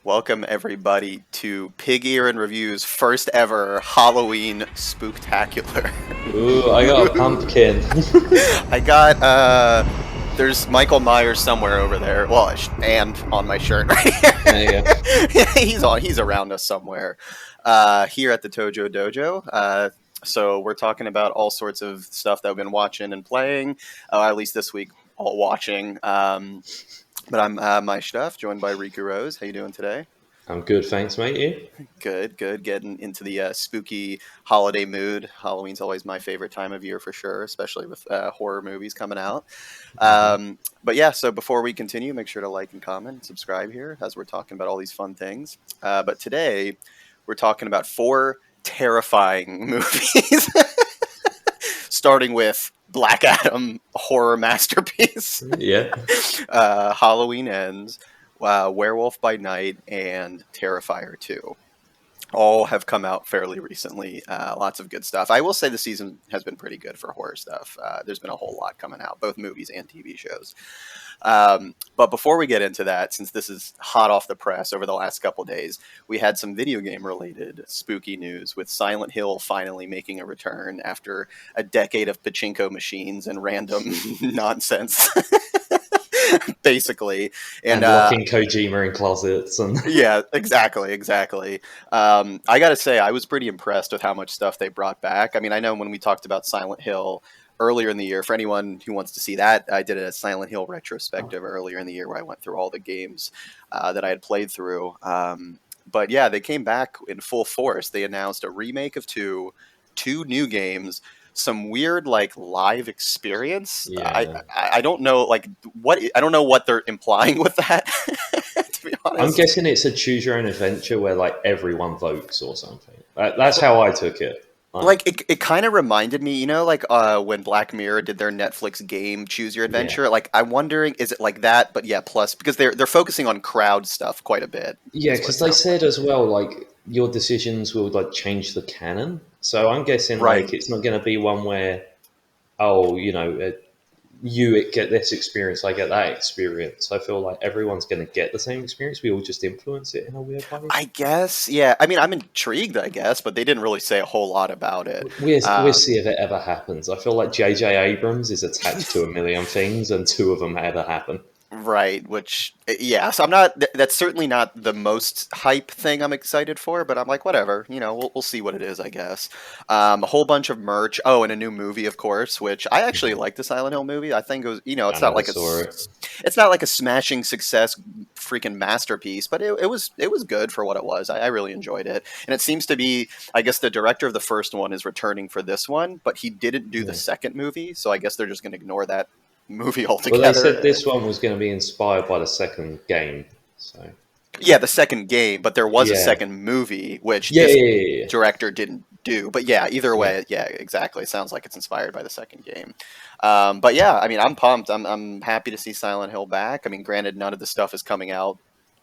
Welcome everybody to Pig Ear and Review's first ever Halloween spooktacular. Ooh, I got a pumpkin. I got there's Michael Myers somewhere over there. Well, and on my shirt right here. There you go. He's around us somewhere. Here at the Tojo Dojo. So we're talking about all sorts of stuff that we've been watching and playing. At least this week, all watching. But I'm Myshtuff, joined by Riku Rose. How you doing today? I'm good, thanks, mate. You? Good. Getting into the spooky holiday mood. Halloween's always my favorite time of year for sure, especially with horror movies coming out. But yeah, so before we continue, make sure to like and comment and subscribe here as we're talking about all these fun things. But today, we're talking about 4 terrifying movies, starting with Black Adam, horror masterpiece. Yeah. Halloween Ends, Werewolf by Night, and Terrifier 2. All have come out fairly recently. Lots of good stuff. I will say the season has been pretty good for horror stuff. There's been a whole lot coming out, both movies and TV shows. But before we get into that, since this is hot off the press over the last couple days, we had some video game related spooky news with Silent Hill finally making a return after a decade of pachinko machines and random nonsense. Basically, and locking Kojima in closets and yeah, exactly. I gotta say, I was pretty impressed with how much stuff they brought back. I mean, I know when we talked about Silent Hill earlier in the year, for anyone who wants to see that, I did a Silent Hill retrospective earlier in the year where I went through all the games that I had played through. But yeah, they came back in full force. They announced a remake of two new games, some weird like live experience. Yeah. I don't know I don't know what they're implying with that. To be honest, I'm guessing it's a choose your own adventure where like everyone votes or something. That's how I took it. It kind of reminded me, like when Black Mirror did their Netflix game Choose Your Adventure. Yeah. Like I'm wondering, is it like that? But yeah, plus because they're focusing on crowd stuff quite a bit. Yeah, because they said as well, like your decisions will like change the canon. So I'm guessing like it's not going to be one where, you get this experience, I get that experience. I feel like everyone's going to get the same experience. We all just influence it in a weird way. I guess, yeah. I mean, I'm intrigued, I guess, but they didn't really say a whole lot about it. We'll see if it ever happens. I feel like J.J. Abrams is attached to a million things, and 2 of them ever happen. Right, which, yeah, so I'm not, that's certainly not the most hype thing I'm excited for, but I'm like, whatever, we'll see what it is, I guess. A whole bunch of merch. Oh, and a new movie, of course, which I actually like the Silent Hill movie. I think it was, it's not like a smashing success freaking masterpiece, but it was good for what it was. I really enjoyed it. And it seems to be, I guess the director of the first one is returning for this one, but he didn't do the second movie, so I guess they're just going to ignore that movie altogether. Well, they said this one was going to be inspired by the second game. So yeah, the second game, but there was a second movie which this director didn't do. But yeah, either way, yeah, exactly. It sounds like it's inspired by the second game. But yeah, I mean, I'm pumped. I'm happy to see Silent Hill back. I mean, granted, none of the stuff is coming out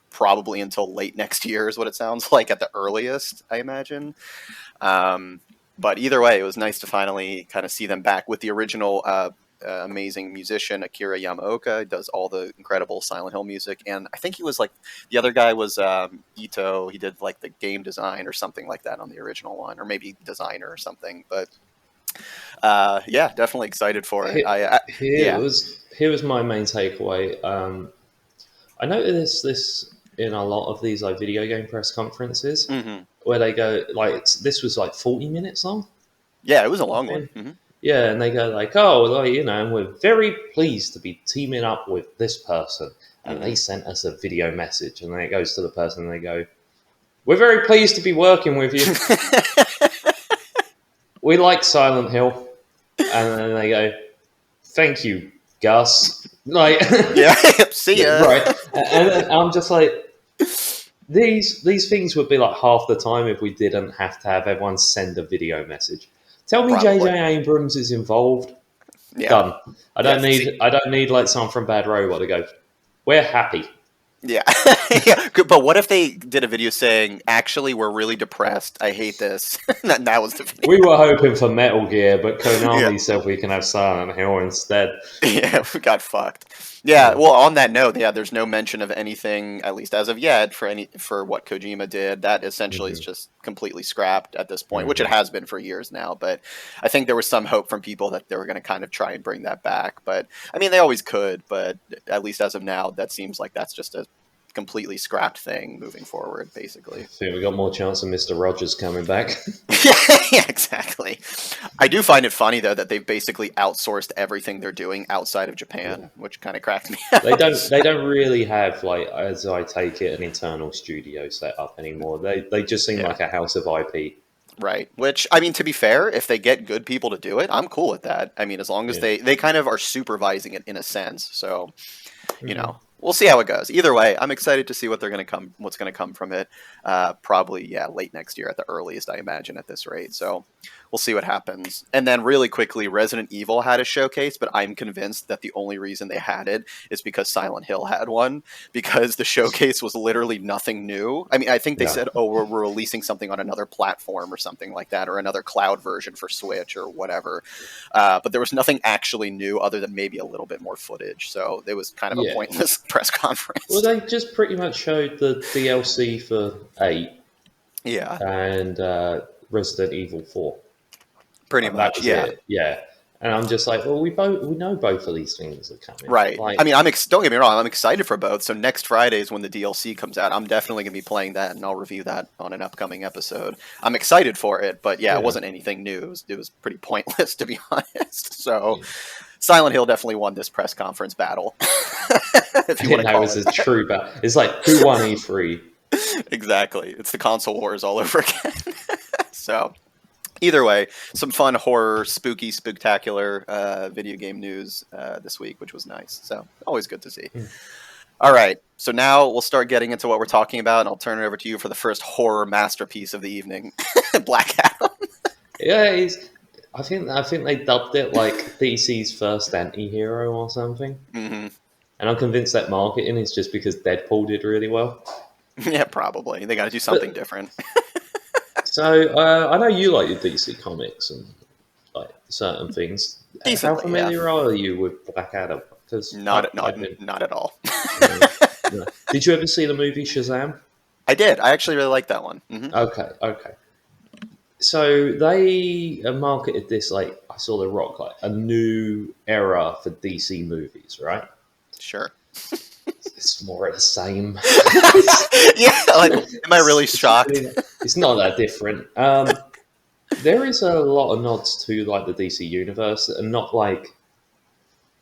probably until late next year is what it sounds like at the earliest, I imagine. But either way, it was nice to finally kind of see them back with the original amazing musician Akira Yamaoka. Does all the incredible Silent Hill music, and I think he was like the other guy was Ito. He did like the game design or something like that on the original one, or maybe designer or something. But yeah, definitely excited for it. Here was my main takeaway. I noticed this in a lot of these like video game press conferences where they go like this was like 40 minutes long. Yeah, it was a long one. Mm-hmm. Yeah, and they go like, oh, and we're very pleased to be teaming up with this person. And they sent us a video message. And then it goes to the person and they go, we're very pleased to be working with you. We like Silent Hill. And then they go, thank you, Gus. Like, yeah, see ya. Right. And then I'm just like, these things would be like half the time if we didn't have to have everyone send a video message. Tell me J.J. Abrams is involved. Yeah. Done. I don't need like someone from Bad Robot to go, we're happy. Yeah. Yeah. But what if they did a video saying, actually, we're really depressed. I hate this. That was the video. We were hoping for Metal Gear, but Konami Yeah. said we can have Silent Hill instead. Yeah, we got fucked. Yeah, well, on that note, yeah, there's no mention of anything, at least as of yet, for what Kojima did. That essentially is Hmm. just completely scrapped at this point, which it Hmm. has been for years now. But I think there was some hope from people that they were going to kind of try and bring that back. But I mean, they always could. But at least as of now, that seems like that's just a completely scrapped thing moving forward, I basically. think we got more chance of Mr. Rogers coming back. Yeah, exactly. I do find it funny though that they've basically outsourced everything they're doing outside of Yeah. Japan, which kind of cracked me They out. don't. They don't really have, like, as I take it, an internal studio set up anymore. They just seem Yeah, like a house of IP. right. Which I mean, to be fair, if they get good people to do it, I'm cool with that. I mean, as long as Yeah. they kind of are supervising it in a sense. So Hmm. we'll see how it goes. Either way, I'm excited to see what's gonna come from it. Probably, yeah, late next year at the earliest, I imagine, at this rate. So we'll see what happens. And then really quickly, Resident Evil had a showcase, but I'm convinced that the only reason they had it is because Silent Hill had one, because the showcase was literally nothing new. I mean, I think they No. said, oh, we're releasing something on another platform or something like that, or another cloud version for Switch or whatever. But there was nothing actually new other than maybe a little bit more footage. So it was kind of a Yeah. pointless press Well, conference. they just pretty much showed the DLC for 8 Yeah, and Resident Evil 4. pretty Like, that much. was Yeah. it. Yeah. And I'm just like, well, we know both of these things are coming. Right. I Like, mean, don't get me wrong. I'm excited for both. So next Friday is when the DLC comes out. I'm definitely going to be playing that, and I'll review that on an upcoming episode. I'm excited for it, but yeah, it yeah. wasn't anything new. It was pretty pointless, to be honest. So Yeah. Silent Hill definitely won this press conference battle, if you want to That call was it a true battle. It's like, who won E3? that. Exactly. It's the console wars all over again. So either way, some fun horror, spooky, spooktacular video game news this week, which was nice. So always good to see. Hmm. All right, so now we'll start getting into what we're talking about, and I'll turn it over to you for the first horror masterpiece of the evening, Black Adam. Yeah, I think they dubbed it like DC's first anti-hero or something. Hmm. And I'm convinced that marketing is just because Deadpool did really well. Yeah, probably. They got to do something But different. so I know you like your DC comics and like certain things. How Decently, yeah. familiar are you with Black Adam? Because Not I've been. not at all. Uh, no. Did you ever see the movie Shazam? I did. I actually really like that one. Okay, okay. So they marketed this like I saw The Rock, like a new era for DC movies, right? Sure. It's more of the same. Yeah, like, am I really shocked? It's not that different. There is a lot of nods to like the DC universe, and not like,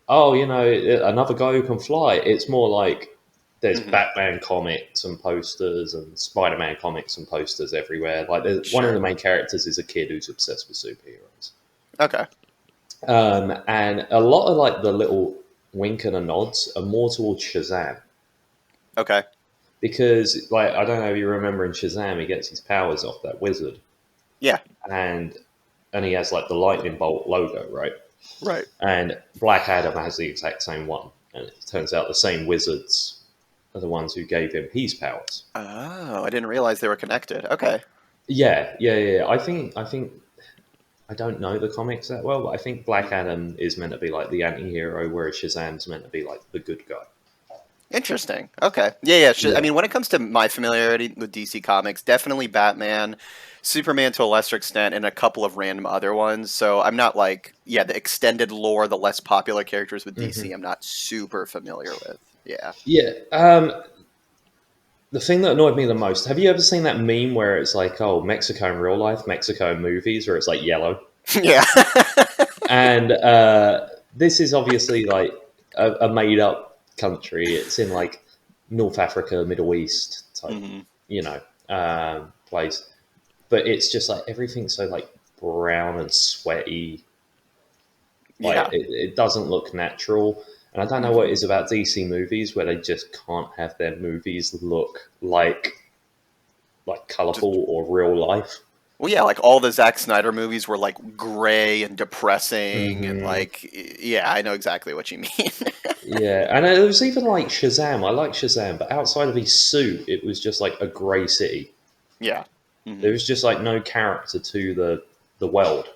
oh, another guy who can fly. It's more like there's Hmm. Batman comics and posters and Spider-Man comics and posters everywhere. Like, one of the Sure. main characters is a kid who's obsessed with superheroes. Okay. And a lot of like the little wink and a nods are more towards Shazam. Okay. Because, like, I don't know if you remember in Shazam, he gets his powers off that wizard, Yeah. and he has like the lightning bolt logo, right? Right. And Black Adam has the exact same one, and it turns out the same wizards are the ones who gave him his powers. Oh, I didn't realize they were connected. Okay. Yeah. I don't know the comics that well, but I think Black Adam is meant to be like the anti-hero, whereas Shazam's meant to be like the good guy. Interesting. Okay. Yeah. I Yeah. mean, when it comes to my familiarity with DC Comics, definitely Batman, Superman to a lesser extent, and a couple of random other ones. So I'm not like, yeah, the extended lore, the less popular characters with DC, Hmm. I'm not super familiar with. Yeah. Yeah. The thing that annoyed me the most, have you ever seen that meme where it's like, oh, Mexico in real life, Mexico in movies, where it's like yellow? Yeah. And this is obviously like a made up country. It's in like North Africa, Middle East type, Hmm. place. But it's just like everything's so like brown and sweaty. Like Yeah. it doesn't look natural. And I don't know what it Hmm. is about DC movies where they just can't have their movies look like Just, colorful or real life. well, yeah, like all the Zack Snyder movies were like gray and depressing, and Hmm. like, yeah, I know exactly what you mean. Yeah, and it was even like Shazam. I like Shazam, but outside of his suit, it was just like a grey city. Yeah. There was just like no character to the world,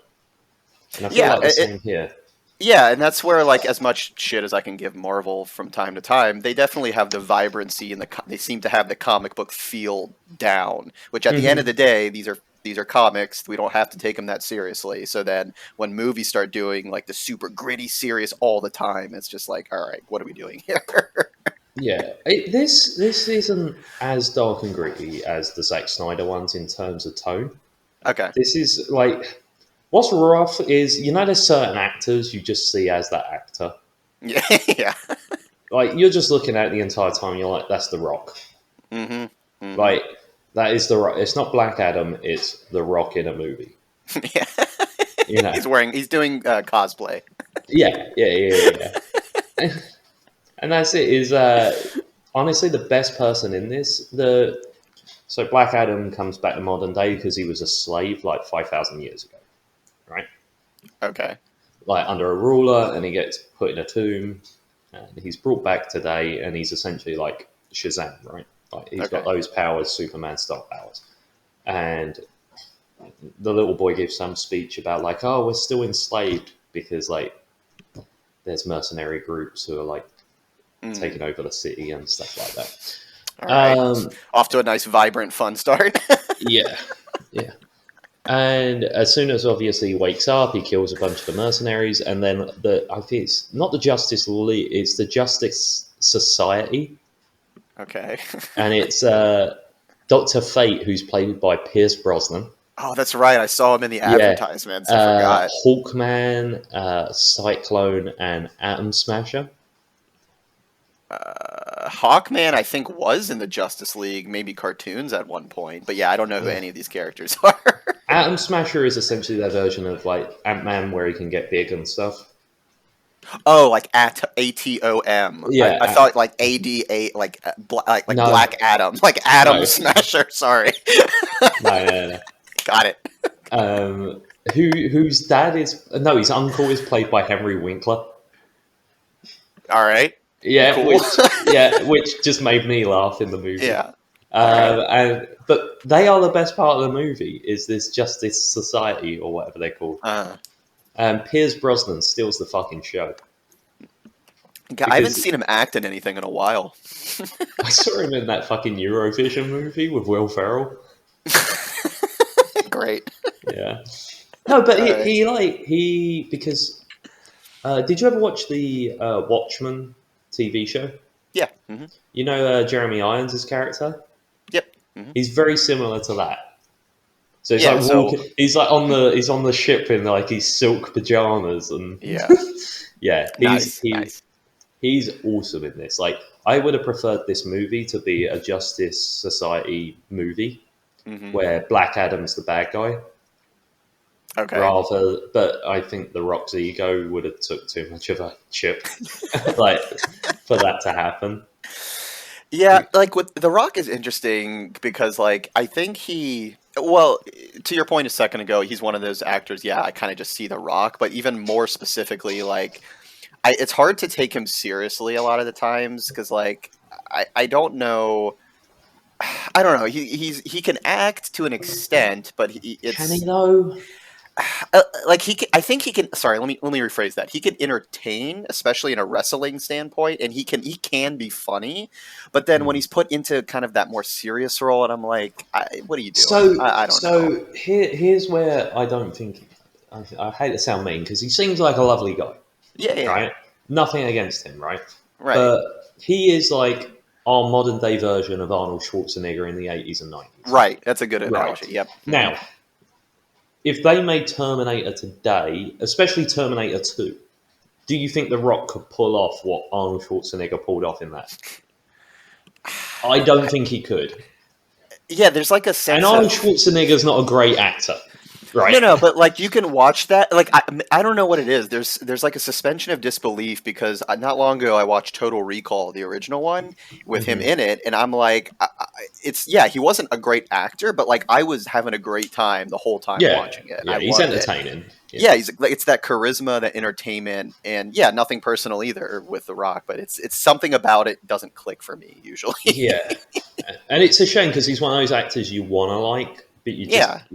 and I feel Yeah, like the same here. yeah, and that's where, like, as much shit as I can give Marvel from time to time, they definitely have the vibrancy and they seem to have the comic book feel down. Which at the end of the day, these are comics. We don't have to take them that seriously. So then, when movies start doing like the super gritty, serious all the time, it's just like, all right, what are we doing here? Yeah, this isn't as dark and gritty as the Zack Snyder ones in terms of tone. Okay. This is like what's rough is there's certain actors you just see as that actor. Yeah. Yeah. Like you're just looking at it the entire time. You're like, that's The Rock. Mm-hmm. Mm-hmm. Like that is The Rock. It's not Black Adam. It's The Rock in a movie. Yeah. He's doing cosplay. Yeah. And that's it. Is honestly the best person in this. So Black Adam comes back to modern day because he was a slave like 5,000 years ago, right? Okay. Like under a ruler, and he gets put in a tomb, and he's brought back today, and he's essentially like Shazam, right? Like he's got those powers, Superman style powers, and the little boy gives some speech about like, oh, we're still enslaved because like there's mercenary groups who are like taking over the city and stuff like that. All right. Off to a nice, vibrant, fun start. Yeah. And as soon as obviously he wakes up, he kills a bunch of the mercenaries, and then I think it's not the Justice League, it's the Justice Society. Okay. And it's Dr. Fate, who's played by Pierce Brosnan. Oh, that's right. I saw him in the advertisements. I forgot. Hawkman, Cyclone, and Atom Smasher. Hawkman, I think, was in the Justice League, maybe cartoons at one point. But yeah, I don't know who any of these characters are. Atom Smasher is essentially their version of like Ant-Man, where he can get big and stuff. Oh, like ATOM. Yeah, I thought like ADA, like no. Black Adam, like Atom Smasher. Sorry. No. Got it. Whose dad is his uncle is played by Henry Winkler. All right. Yeah, cool. which just made me laugh in the movie. Yeah. But they are the best part of the movie. Is this Justice Society or whatever they're called? Pierce Brosnan steals the fucking show. I haven't seen him act in anything in a while. I saw him in that fucking Eurovision movie with Will Ferrell. Great. Yeah. No, but he because did you ever watch the Watchmen TV show? Yeah. Mm-hmm. You know Jeremy Irons' character? Yep. Mm-hmm. He's very similar to that. So he's walking. He's like on the ship in like his silk pajamas and yeah. He's awesome in this. Like I would have preferred this movie to be a Justice Society movie where Black Adam's the bad guy. Okay. But I think The Rock's ego would have took too much of a chip, like for that to happen. Yeah, like with The Rock is interesting because, like, I think to your point a second ago, he's one of those actors. Yeah, I kind of just see The Rock, but even more specifically, like, it's hard to take him seriously a lot of the times because, like, I don't know. I don't know. He can act to an extent, but can he though? I think he can. Sorry, let me rephrase that. He can entertain, especially in a wrestling standpoint, and he can be funny. But then when he's put into kind of that more serious role, and I'm like, what are you doing? I don't know. So here's where I don't think. I hate to sound mean because he seems like a lovely guy. Yeah. Right. Nothing against him, right? Right. But he is like our modern day version of Arnold Schwarzenegger in the 80s and 90s. Right. That's a good analogy. Right. Yep. Now, if they made Terminator today, especially Terminator 2, do you think The Rock could pull off what Arnold Schwarzenegger pulled off in that? I don't think he could. Yeah, there's like a sense. And Arnold Schwarzenegger's not a great actor. Right. No, but like you can watch that. Like I don't know what it is. There's like a suspension of disbelief because not long ago I watched Total Recall, the original one, with him in it, and I'm like, he wasn't a great actor, but like I was having a great time the whole time watching it. Yeah, he's entertaining. Yeah, he's like, it's that charisma, that entertainment, and yeah, nothing personal either with The Rock, but it's something about it doesn't click for me usually. Yeah, and it's a shame because he's one of those actors you want to like, but you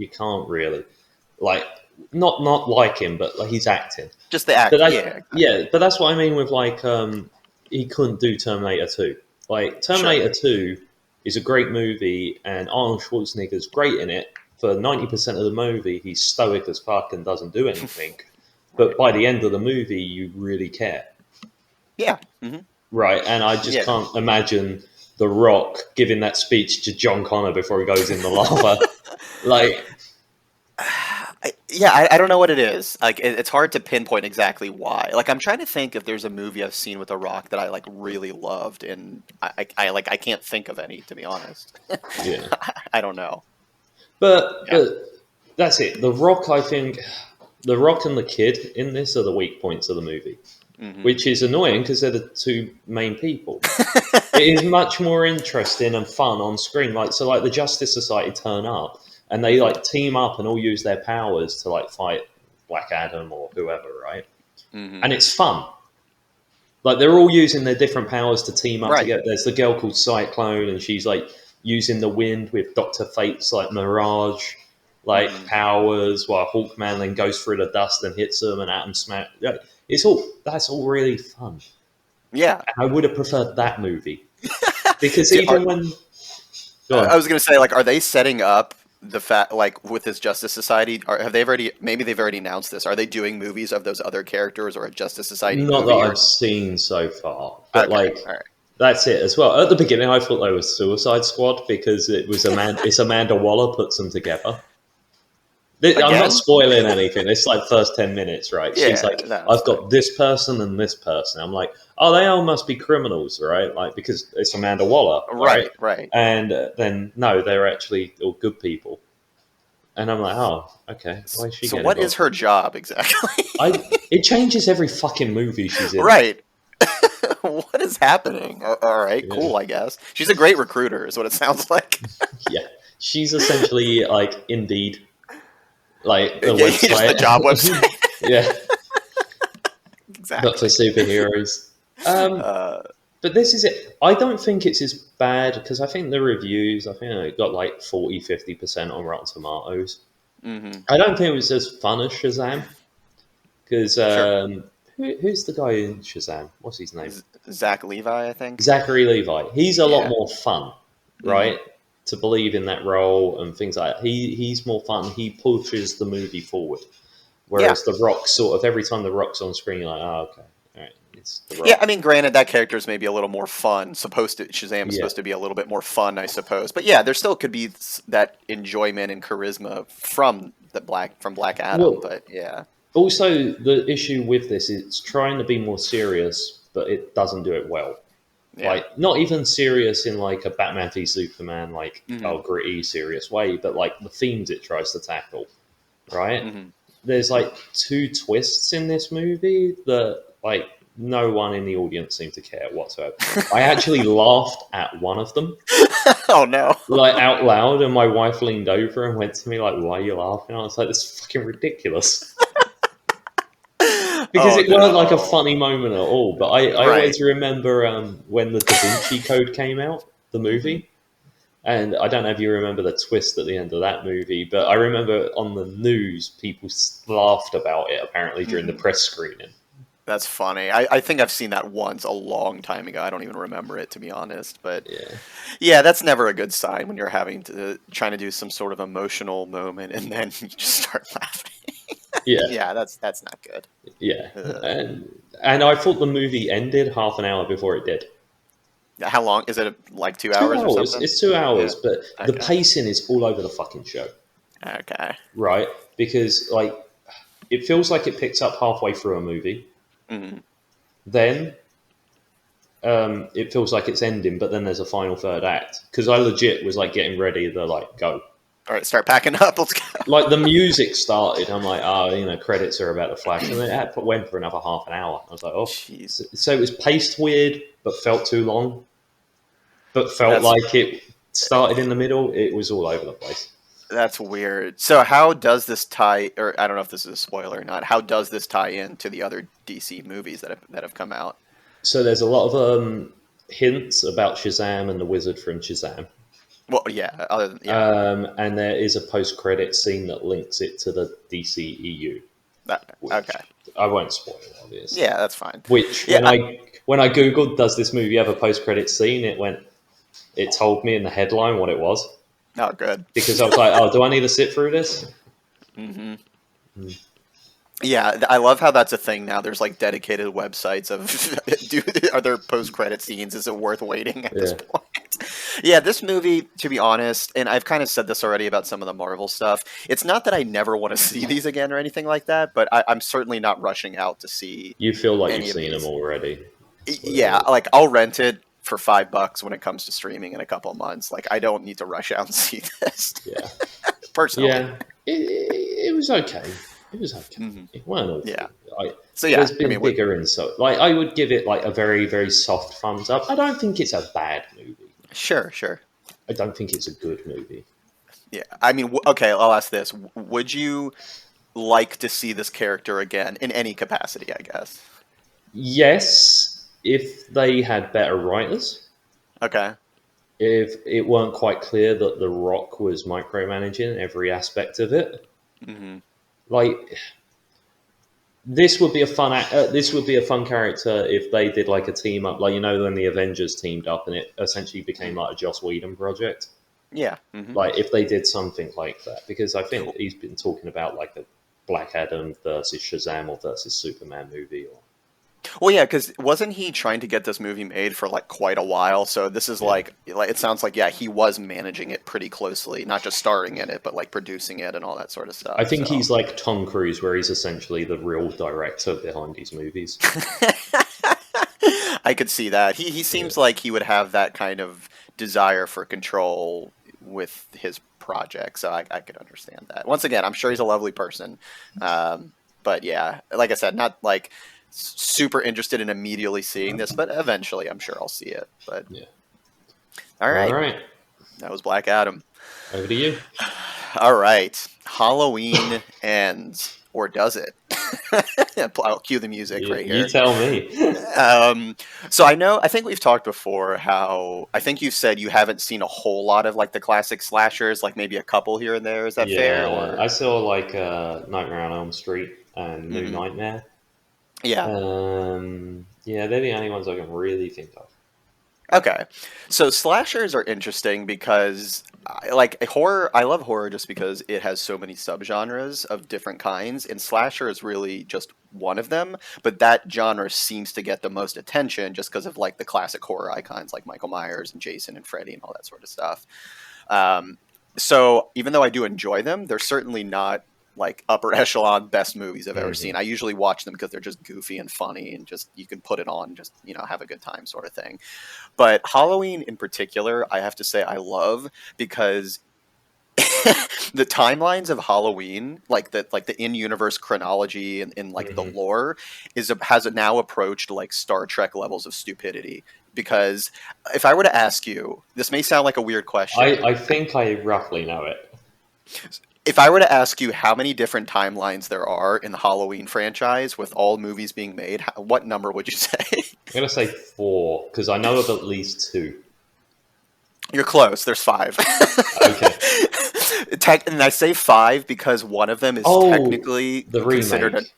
can't really like not like him, but like he's acting. Just the act, But exactly. but that's what I mean with like he couldn't do Terminator 2. Like Terminator 2 is a great movie, and Arnold Schwarzenegger's great in it. For 90% of the movie, he's stoic as fuck and doesn't do anything. But by the end of the movie, you really care. Yeah. Mm-hmm. Right, and I just can't imagine The Rock giving that speech to John Connor before he goes in the lava. Like, I don't know what it is. Like, it's hard to pinpoint exactly why. Like, I'm trying to think if there's a movie I've seen with The Rock that I like really loved, and I can't think of any, to be honest. yeah, I don't know. but that's it. The Rock, I think, The Rock and the Kid in this are the weak points of the movie, which is annoying because they're the two main people. It is much more interesting and fun on screen. Like the Justice Society turn up and they like team up and all use their powers to like fight Black Adam or whoever, right? And it's fun. Like they're all using their different powers to team up together. There's the girl called Cyclone, and she's like using the wind with Dr. Fate's like Mirage like powers, while Hawkman then goes through the dust and hits them, and Atom Smash. That's all really fun. Yeah, and I would have preferred that movie because even when I was going to say, like, are they setting up the fact, like, with this Justice Society? Have they already? Maybe they've already announced this. Are they doing movies of those other characters or a Justice Society not movie? that I've seen so far, but all right. That's it as well. At the beginning, I thought they were Suicide Squad because it was it's Amanda Waller puts them together. I'm not spoiling anything. It's like first 10 minutes, right? Yeah, she's like, I've got this person and this person. I'm like, oh, they all must be criminals, right? Like, because it's Amanda Waller, right? Right. And then, no, they're actually all good people. And I'm like, oh, okay. Why is she so what is her job exactly? It changes every fucking movie she's in. Right. What is happening? All right, cool, I guess. She's a great recruiter is what it sounds like. Yeah. She's essentially like Indeed. Like the website. Just the job website. Yeah. Exactly. But for superheroes. But this is it. I don't think it's as bad because I think the reviews, I think it got like 40-50% on Rotten Tomatoes. I don't think it was as fun as Shazam because who's the guy in Shazam? What's his name? Zach Levi, I think. Zachary Levi. He's a lot more fun, right? To believe in that role and things like that. He's more fun. He pushes the movie forward. Whereas The Rock sort of, every time The Rock's on screen, you're like, oh, okay. All right. It's The Rock. Yeah, I mean, granted, that character is maybe a little more fun. Shazam is supposed to be a little bit more fun, I suppose. But yeah, there still could be that enjoyment and charisma from Black Adam. Well, but yeah. Also, the issue with this is it's trying to be more serious, but it doesn't do it well. Yeah. Like, not even serious in like a Batman v Superman, like gritty, serious way, but like the themes it tries to tackle, right? There's like 2 twists in this movie that like no one in the audience seemed to care whatsoever. I actually laughed at one of them. Oh no! Like out loud, and my wife leaned over and went to me like, "Why are you laughing?" I was like, "This is fucking ridiculous." Because it wasn't like a funny moment at all. But I always remember when the Da Vinci Code came out, the movie. And I don't know if you remember the twist at the end of that movie, but I remember on the news, people laughed about it, apparently, during the press screening. That's funny. I think I've seen that once a long time ago. I don't even remember it, to be honest. But yeah, that's never a good sign when you're trying to do some sort of emotional moment and then you just start laughing. Yeah, that's not good. Yeah, and I thought the movie ended half an hour before it did. How long is it? Like 2 hours or something? It's 2 hours, but the pacing is all over the fucking show. Okay. Right, because like it feels like it picks up halfway through a movie. Then it feels like it's ending, but then there's a final third act. Because I legit was like getting ready to like go. All right, start packing up. Let's go. Like the music started. I'm like, credits are about to flash. And then it went for another half an hour. I was like, oh. Jeez. So it was paced weird, but felt too long. But felt like it started in the middle. It was all over the place. That's weird. So how does this tie, or I don't know if this is a spoiler or not, how does this tie in to the other DC movies that have come out? So there's a lot of hints about Shazam and the wizard from Shazam. Well, yeah, other than, yeah. And there is a post-credit scene that links it to the DCEU. Okay. I won't spoil, obviously. Yeah, that's fine. Which, yeah, when I googled, does this movie have a post-credit scene? It told me in the headline what it was. Oh, good. Because I was like, oh, do I need to sit through this? Mm-hmm. Yeah, I love how that's a thing now. There's like dedicated websites of are there post-credit scenes? Is it worth waiting at this point? Yeah, this movie, to be honest, and I've kind of said this already about some of the Marvel stuff, it's not that I never want to see these again or anything like that, but I'm certainly not rushing out to see. You feel like you've seen them already. Yeah, like I'll rent it for $5 when it comes to streaming in a couple of months. Like I don't need to rush out and see this. Yeah, personally. Yeah, it was okay. It was okay. Mm-hmm. It weren't awful. Yeah. There's been bigger insults. Like I would give it like a very, very soft thumbs up. I don't think it's a bad movie. Sure. I don't think it's a good movie. Yeah. I mean, okay, I'll ask this. Would you like to see this character again in any capacity, I guess? Yes, if they had better writers. Okay. If it weren't quite clear that The Rock was micromanaging every aspect of it. Mm-hmm. Like, this would be a fun character if they did like a team up, like when the Avengers teamed up and it essentially became like a Joss Whedon project. Yeah. Mm-hmm. Like if they did something like that, because I think he's been talking about like a Black Adam versus Shazam or versus Superman movie. Well, yeah, because wasn't he trying to get this movie made for like quite a while? So this is like it sounds like he was managing it pretty closely, not just starring in it, but like producing it and all that sort of stuff. I think he's like Tom Cruise, where he's essentially the real director behind these movies. I could see that. He seems like he would have that kind of desire for control with his project, so I could understand that. Once again, I'm sure he's a lovely person, but yeah, like I said, not like super interested in immediately seeing this, but eventually I'm sure I'll see it. But yeah. All right. That was Black Adam. Over to you. All right. Halloween ends, or does it? I'll cue the music right here. You tell me. So I think we've talked before how I think you've said you haven't seen a whole lot of like the classic slashers, like maybe a couple here and there. Is that fair? Or? I saw like Nightmare on Elm Street and New Nightmare. Yeah. They're the only ones I can really think of. Okay. So slashers are interesting because horror. I love horror just because it has so many subgenres of different kinds, and slasher is really just one of them. But that genre seems to get the most attention just because of like the classic horror icons like Michael Myers and Jason and Freddy and all that sort of stuff. So even though I do enjoy them, they're certainly not like upper echelon best movies I've ever seen. I usually watch them because they're just goofy and funny and just you can put it on and just have a good time sort of thing. But Halloween in particular, I have to say I love because the timelines of Halloween, like the in-universe chronology and like the lore has now approached like Star Trek levels of stupidity. Because if I were to ask you, this may sound like a weird question. I think I roughly know it. If I were to ask you how many different timelines there are in the Halloween franchise with all movies being made, what number would you say? I'm going to say 4, because I know of at least 2. You're close. There's 5. Okay. And I say 5 because one of them is technically the considered remake.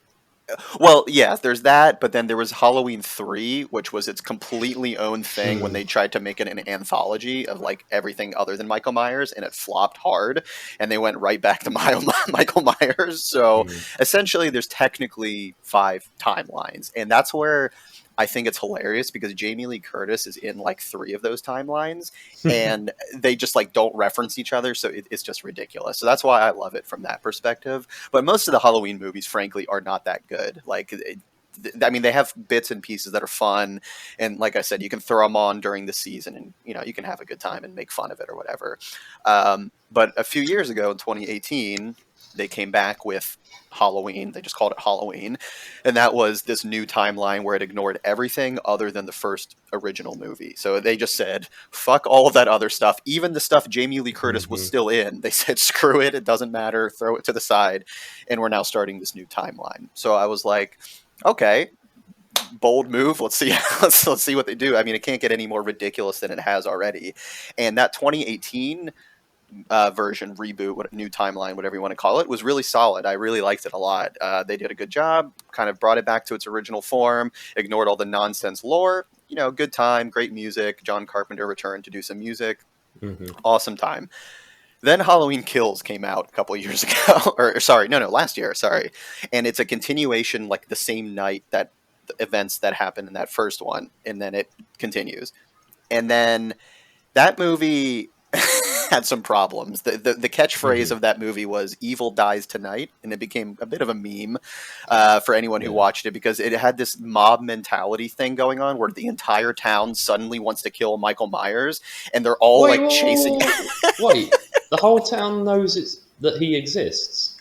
Well, yeah, there's that, but then there was Halloween 3, which was its completely own thing when they tried to make it an anthology of like everything other than Michael Myers, and it flopped hard, and they went right back to Michael Myers. So essentially, there's technically 5 timelines, and that's where I think it's hilarious because Jamie Lee Curtis is in like 3 of those timelines, and they just like don't reference each other, so it's just ridiculous. So that's why I love it from that perspective. But most of the Halloween movies, frankly, are not that good. Like, they have bits and pieces that are fun, and like I said, you can throw them on during the season, and you can have a good time and make fun of it or whatever. But a few years ago, in 2018. they came back with Halloween. They just called it Halloween. And that was this new timeline where it ignored everything other than the first original movie. So they just said, fuck all of that other stuff. Even the stuff Jamie Lee Curtis was still in. They said, screw it. It doesn't matter. Throw it to the side. And we're now starting this new timeline. So I was like, okay, bold move. Let's see. Let's see what they do. I mean, it can't get any more ridiculous than it has already. And that 2018 version, reboot, new timeline, whatever you want to call it, was really solid. I really liked it a lot. They did a good job, kind of brought it back to its original form, ignored all the nonsense lore. You know, good time, great music. John Carpenter returned to do some music. Awesome time. Then Halloween Kills came out a couple of years ago, or sorry, no, last year, sorry. And it's a continuation, like the same night that the events that happened in that first one, and then it continues. And then that movie had some problems. The catchphrase of that movie was "Evil dies tonight," and it became a bit of a meme for anyone who watched it, because it had this mob mentality thing going on where the entire town suddenly wants to kill Michael Myers, and they're all chasing. Wait, the whole town knows that he exists.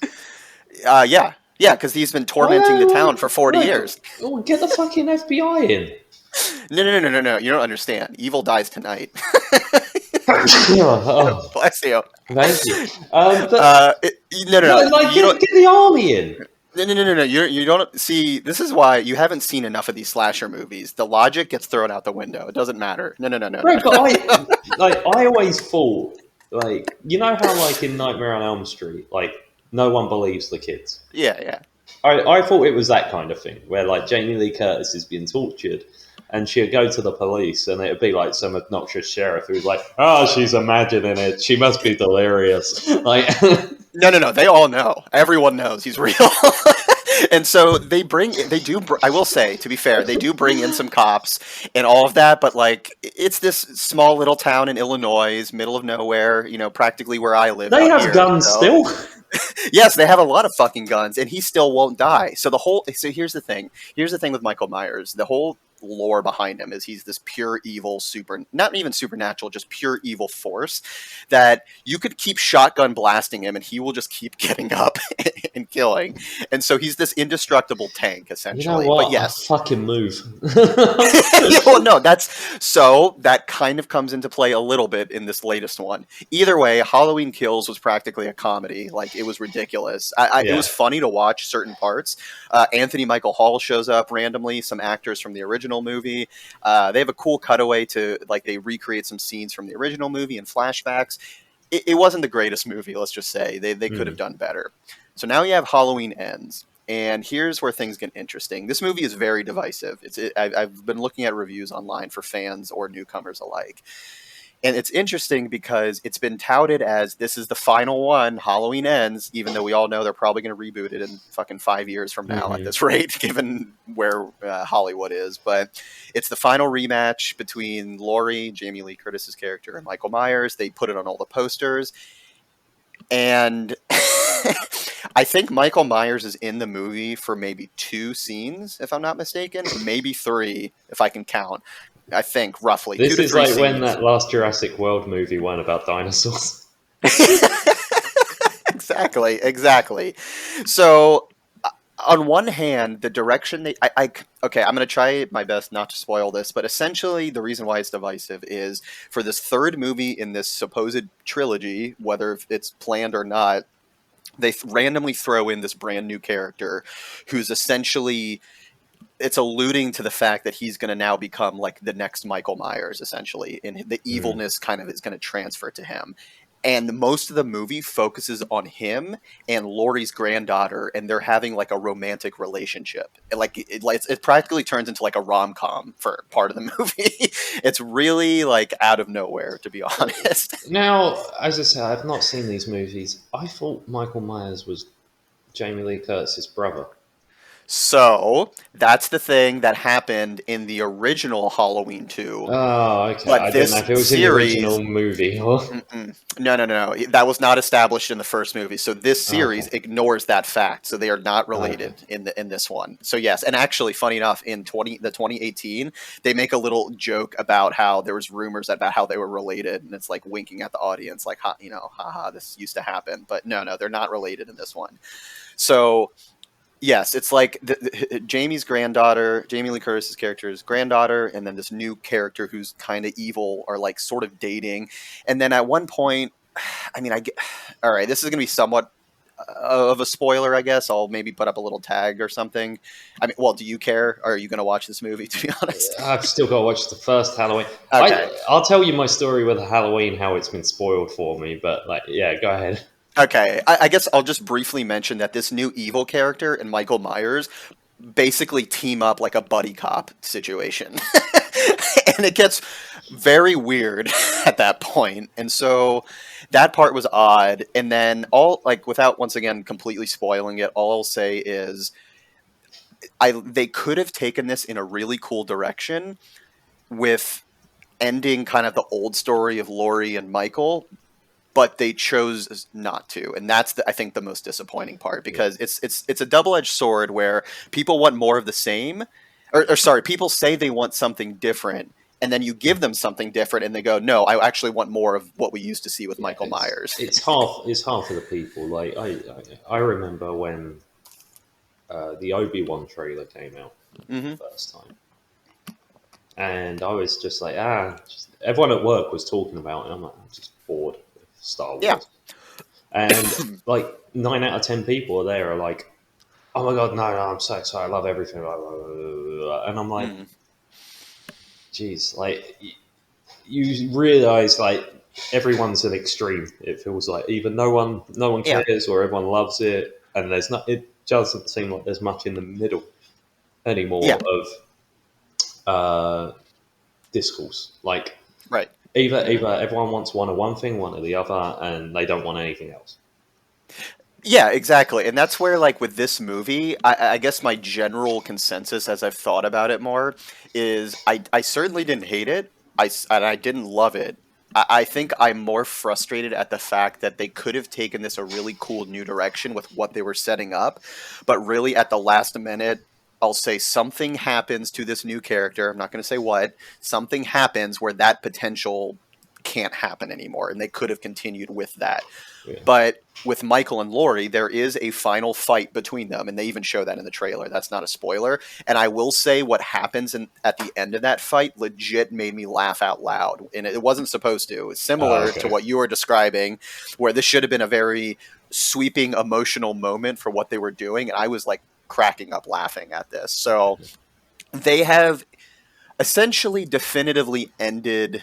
Yeah, because he's been tormenting the town for 40 years. Oh, get the fucking FBI in. No. You don't understand. Evil dies tonight. Bless you. Thank you. Get the army in. No. You don't see. This is why you haven't seen enough of these slasher movies. The logic gets thrown out the window. It doesn't matter. No. Right, but I always thought, you know how in Nightmare on Elm Street, no one believes the kids. Yeah. I thought it was that kind of thing where Jamie Lee Curtis is being tortured. And she'd go to the police, and it'd be some obnoxious sheriff who's like, "Oh, she's imagining it. She must be delirious." No. They all know. Everyone knows he's real. And so I will say, to be fair, they do bring in some cops and all of that, but it's this small little town in Illinois, middle of nowhere, practically where I live. They have guns still. Yes, they have a lot of fucking guns, and he still won't die. So here's the thing. Here's the thing with Michael Myers. The whole lore behind him is he's this pure evil, not even supernatural, just pure evil force that you could keep shotgun blasting him and he will just keep getting up and killing. And so he's this indestructible tank, essentially. You know what? But yes, fucking move. Well, no, that kind of comes into play a little bit in this latest one. Either way, Halloween Kills was practically a comedy. It was ridiculous. It was funny to watch certain parts. Anthony Michael Hall shows up randomly, some actors from the original movie. They have a cool cutaway to they recreate some scenes from the original movie and flashbacks. It wasn't the greatest movie, let's just say. They could have done better. So now you have Halloween Ends. And here's where things get interesting. This movie is very divisive. I've been looking at reviews online for fans or newcomers alike. And it's interesting because it's been touted as this is the final one, Halloween Ends, even though we all know they're probably going to reboot it in fucking 5 years from now at this rate, given where Hollywood is. But it's the final rematch between Laurie, Jamie Lee Curtis's character, and Michael Myers. They put it on all the posters. And I think Michael Myers is in the movie for maybe 2 scenes, if I'm not mistaken, maybe 3, if I can count. I think roughly. This is like when that last Jurassic World movie went about dinosaurs. Exactly. So, on one hand, the direction I'm going to try my best not to spoil this, but essentially the reason why it's divisive is for this third movie in this supposed trilogy, whether it's planned or not, they randomly throw in this brand new character who's essentially... It's alluding to the fact that he's going to now become the next Michael Myers, essentially, and the evilness kind of is going to transfer to him. And most of the movie focuses on him and Laurie's granddaughter, and they're having a romantic relationship. It practically turns into a rom-com for part of the movie. It's really out of nowhere, to be honest. Now, as I said, I've not seen these movies. I thought Michael Myers was Jamie Lee Curtis's brother. So that's the thing that happened in the original Halloween 2. Oh, okay. But I didn't know this if it was in the series, original movie. no. That was not established in the first movie. So this Okay. series ignores that fact. So they are not Okay. related in this one. So yes, and actually, funny enough, in 2018, they make a little joke about how there was rumors about how they were related, and it's like winking at the audience, like, haha, this used to happen. But no, they're not related in this one. So yes, it's like Jamie's granddaughter, Jamie Lee Curtis's character's granddaughter, and then this new character who's kind of evil are like sort of dating, and then at one point, I mean, I get all right. This is going to be somewhat of a spoiler, I guess. I'll maybe put up a little tag or something. I mean, well, do you care? Or are you going to watch this movie? To be honest, I've still got to watch the first Halloween. okay. I'll tell you my story with Halloween, how it's been spoiled for me. But like, yeah, go ahead. Okay, I guess I'll just briefly mention that this new evil character and Michael Myers basically team up like a buddy cop situation. And it gets very weird at that point. And so that part was odd. And then all like without once again completely spoiling it, all I'll say is they could have taken this in a really cool direction with ending kind of the old story of Laurie and Michael, but they chose not to, and that's I think the most disappointing part Yeah. because it's a double-edged sword where people want more of the same, or sorry, people say they want something different, and then you give them something different, and they go, no, I actually want more of what we used to see with Yeah, Michael Myers. it's half of the people. Like I remember when the Obi-Wan trailer came out Hmm. the first time, and I was just like, everyone at work was talking about it. And I'm like, I'm just bored of Star Yeah. Wars, and like 9 out of 10 people there are like, oh my god, no, I'm so excited, I love everything, and I'm like, Mm. geez, like you realize like everyone's an extreme. It feels like either no one Yeah. cares or everyone loves it, and there's not. It doesn't seem like there's much in the middle Yeah. anymore of discourse. Like Right. Hmm. either everyone wants one thing, one or the other, and they don't want anything else. Yeah, exactly. And that's where, like, with this movie, I guess my general consensus as I've thought about it more is I certainly didn't hate it. And I didn't love it. I think I'm more frustrated at the fact that they could have taken this a really cool new direction with what they were setting up. But really, at the last minute, I'll say something happens to this new character. I'm not going to say what. Something happens where that potential can't happen anymore. And they could have continued with that. Yeah. But with Michael and Laurie, there is a final fight between them, and they even show that in the trailer. That's not a spoiler. And I will say what happens at the end of that fight legit made me laugh out loud. And it wasn't supposed to. It's similar to Okay. what you were describing, where this should have been a very sweeping emotional moment for what they were doing. And I was like cracking up laughing at this. So they have essentially definitively ended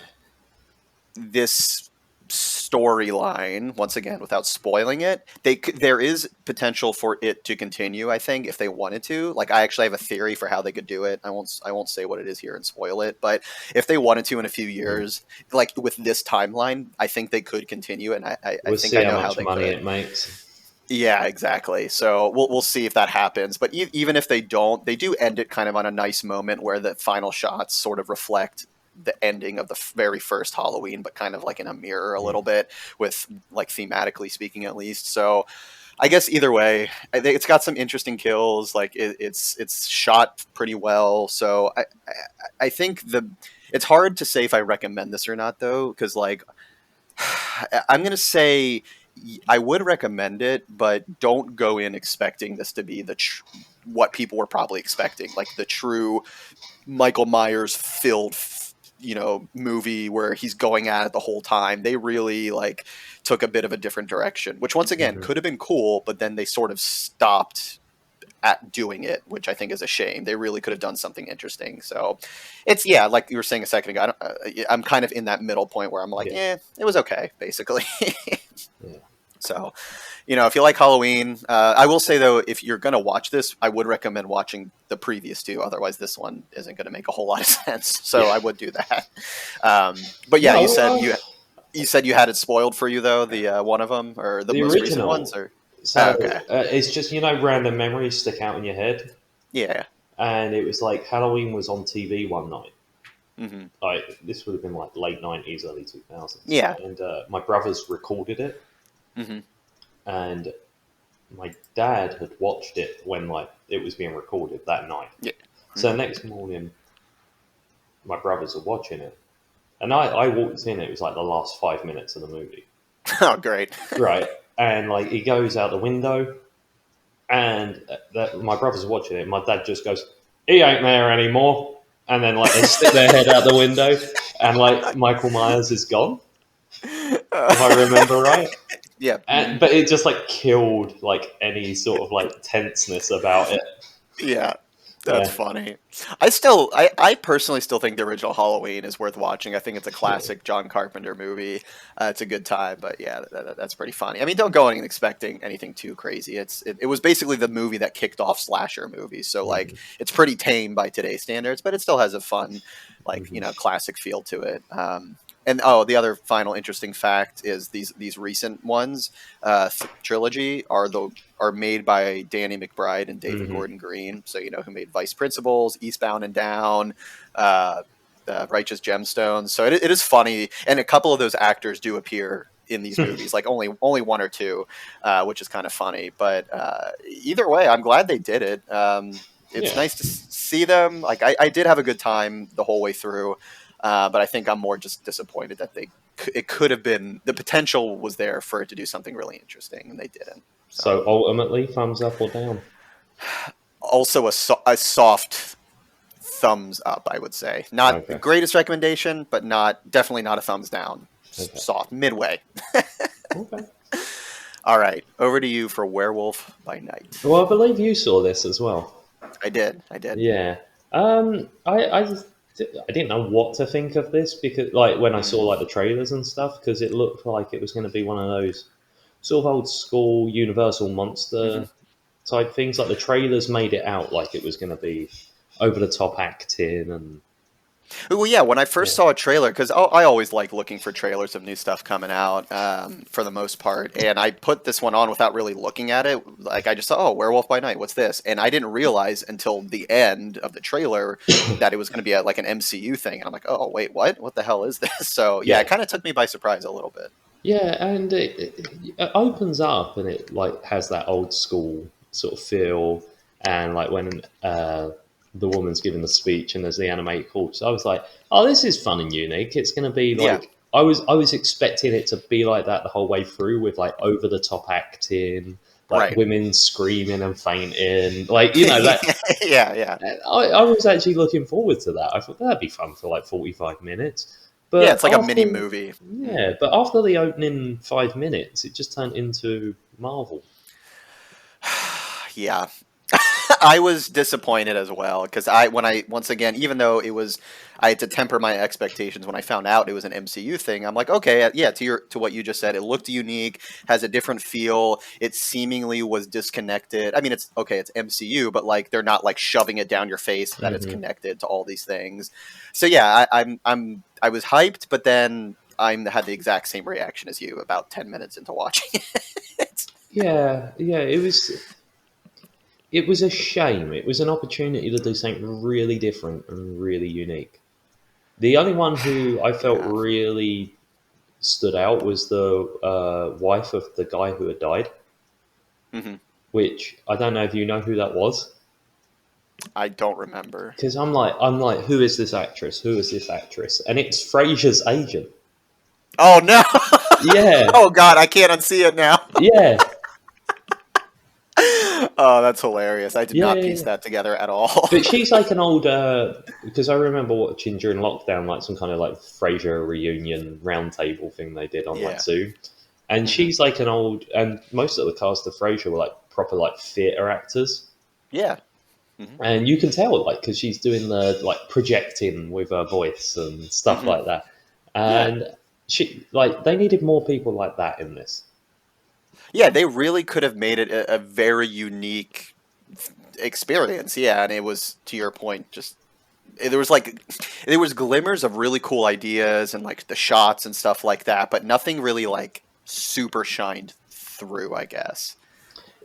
this storyline once again without spoiling it. There is potential for it to continue, I think, if they wanted to. Like, I actually have a theory for how they could do it. I won't say what it is here and spoil it, but if they wanted to in a few years, like with this timeline, I think they could continue, and I We'll think see I how know how much they money could. it makes. Yeah, exactly. So we'll see if that happens. But even if they don't, they do end it kind of on a nice moment where the final shots sort of reflect the ending of the very first Halloween, but kind of like in a mirror a Mm. little bit, with like thematically speaking at least. So I guess either way, I think it's got some interesting kills. Like it's shot pretty well. So I think it's hard to say if I recommend this or not though, because like I'm gonna say I would recommend it, but don't go in expecting this to be what people were probably expecting, like the true Michael Myers filled, movie where he's going at it the whole time. They really like took a bit of a different direction, which once again Mhm. could have been cool, but then they sort of stopped at doing it, which I think is a shame. They really could have done something interesting. So it's, yeah, like you were saying a second ago, I'm kind of in that middle point where I'm like, Yeah. it was okay, basically. Yeah. So, if you like Halloween, I will say though, if you're gonna watch this, I would recommend watching the previous two. Otherwise, this one isn't gonna make a whole lot of sense. So Yeah. I would do that. But yeah, you No, said you said you had it spoiled for you though. The one of them or the the most recent ones, original. or So okay, it's just random memories stick out in your head. Yeah. And it was like Halloween was on TV one night. Mm-hmm. Like this would have been like late 90s, early 2000s, Yeah. and my brothers recorded it, Mm-hmm. and my dad had watched it when like it was being recorded that night. Yeah. So Mm-hmm. next morning, my brothers are watching it, and I walked in. It was like the last 5 minutes of the movie, Oh, great. right? And like he goes out the window, and my brothers are watching it. My dad just goes, "He ain't there anymore," and then like they stick their head out the window, and like Michael Myers is gone, if I remember right. Yeah. Mm-hmm. But it just like killed like any sort of like tenseness about it. Yeah. That's Yeah, funny. I personally still think the original Halloween is worth watching. I think it's a yeah. classic John Carpenter movie. It's a good time, but yeah, that's pretty funny. I mean, don't go in expecting anything too crazy. It was basically the movie that kicked off slasher movies. So like, Mhm, it's pretty tame by today's standards, but it still has a fun, like, mhm, classic feel to it. And oh, the other final interesting fact is these recent ones, trilogy are made by Danny McBride and David mhm. Gordon Green. So who made Vice Principals, Eastbound and Down, uh, Righteous Gemstones. So it is funny, and a couple of those actors do appear in these movies, like only one or two, which is kind of funny. But either way, I'm glad they did it. It's Yeah. nice to see them. Like I did have a good time the whole way through, but I think I'm more just disappointed that it could have been, the potential was there for it to do something really interesting, and they didn't. So So ultimately, thumbs up or down? also a soft thumbs up, I would say. Not the Okay. greatest recommendation, but definitely not a thumbs down. Okay. Soft, midway. Okay. All right, over to you for Werewolf by Night. Well, I believe you saw this as well. I did. Yeah. I didn't know what to think of this because, like, when I saw Mm, like the trailers and stuff, because it looked like it was going to be one of those sort of old school Universal hmm monster type things. Like the trailers made it out like it was going to be over the top acting and Well, yeah, when I first yeah. saw a trailer, because I always like looking for trailers of new stuff coming out, for the most part, and I put this one on without really looking at it. Like I just saw, oh, Werewolf by Night, what's this? And I didn't realize until the end of the trailer that it was going to be like an MCU thing. And I'm like, oh, wait, what? What the hell is this? So yeah, Yeah. it kind of took me by surprise a little bit. Yeah, and it opens up and it like has that old school sort of feel, and like when the woman's giving the speech and there's the animated corpse, I was like, oh, this is fun and unique. It's going to be Yeah, like I was expecting it to be like that the whole way through with like over the top acting, like right. women screaming and fainting, like you know that. Yeah, yeah. I was actually looking forward to that. I thought that'd be fun for like 45 minutes. Yeah, But it's like a mini movie. Mm. yeah, but after the opening 5 minutes, it just turned into Marvel. Yeah. I was disappointed as well because once again, even though I had to temper my expectations when I found out it was an MCU thing. I'm like, okay, yeah, to what you just said, it looked unique, has a different feel. It seemingly was disconnected. I mean, it's okay, it's MCU, but like they're not like shoving it down your face that it's Hmm. connected to all these things. So yeah, I was hyped, but then I had the exact same reaction as you about 10 minutes into watching it. Yeah, yeah, it was a shame. It was an opportunity to do something really different and really unique. The only one who I felt Yeah. really stood out was the wife of the guy who had died, hmm which I don't know if you know who that was. I don't remember. Because I'm like, who is this actress? Who is this actress? And it's Frasier's agent. Oh no! Yeah, Oh god, I can't unsee it now. yeah, Oh, that's hilarious. I did yeah, not yeah, piece yeah. that together at all. But she's like an old because I remember watching during lockdown like some kind of like Frasier reunion roundtable thing they did on like Yeah. Zoom, and hmm she's like an old, and most of the cast of Frasier were like proper like theatre actors, Yeah. hmm and you can tell like because she's doing the like projecting with her voice and stuff hmm like that, Yeah. and she like they needed more people like that in this. Yeah, they really could have made it a very unique experience. Yeah, and it was, to your point, just there was glimmers of really cool ideas and like the shots and stuff like that, but nothing really like super shined through, I guess.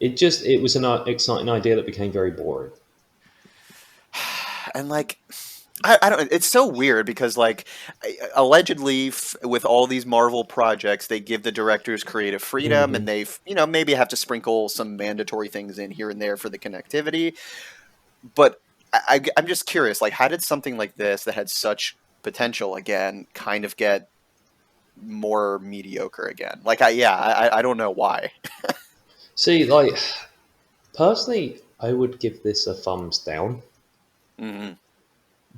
It was an exciting idea that became very boring. and like I don't. It's so weird because like allegedly with all these Marvel projects, they give the directors creative freedom, and they've maybe have to sprinkle some mandatory things in here and there for the connectivity. But I'm just curious, like, how did something like this that had such potential again kind of get more mediocre again? Like, I don't know why. See, like, personally, I would give this a thumbs down. Mm-hmm.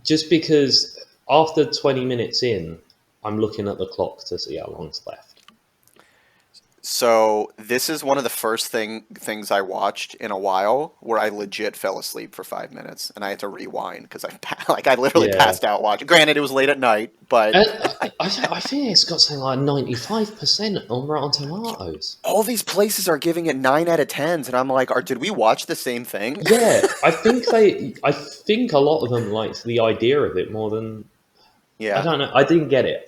Just because after 20 minutes in, I'm looking at the clock to see how long's left. So this is one of the first things I watched in a while where I legit fell asleep for 5 minutes and I had to rewind because I literally passed out watching. Granted, it was late at night, but I think it's got something like 95% on Rotten Tomatoes. All these places are giving it 9 out of 10s, and I'm like, did we watch the same thing? Yeah, I think a lot of them liked the idea of it more than. Yeah, I don't know. I didn't get it.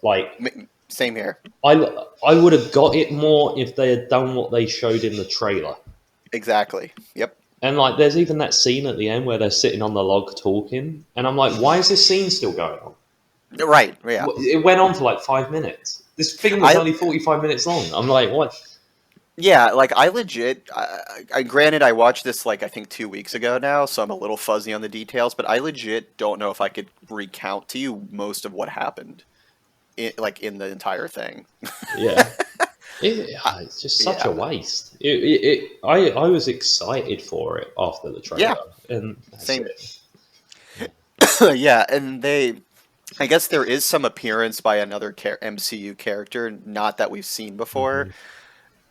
Like, same here. I would have got it more if they had done what they showed in the trailer. Exactly. Yep. And like, there's even that scene at the end where they're sitting on the log talking, and I'm like, why is this scene still going on? Right. Yeah. It went on for like 5 minutes. This thing was only 45 minutes long. I'm like, what? Yeah, like I legit. Granted, I watched this like I think 2 weeks ago now, so I'm a little fuzzy on the details. But I legit don't know if I could recount to you most of what happened, in the entire thing. Yeah, it's just such a waste. I was excited for it after the trailer. Yeah, and same. Yeah, and I guess there is some appearance by another MCU character, not that we've seen before. Mm-hmm.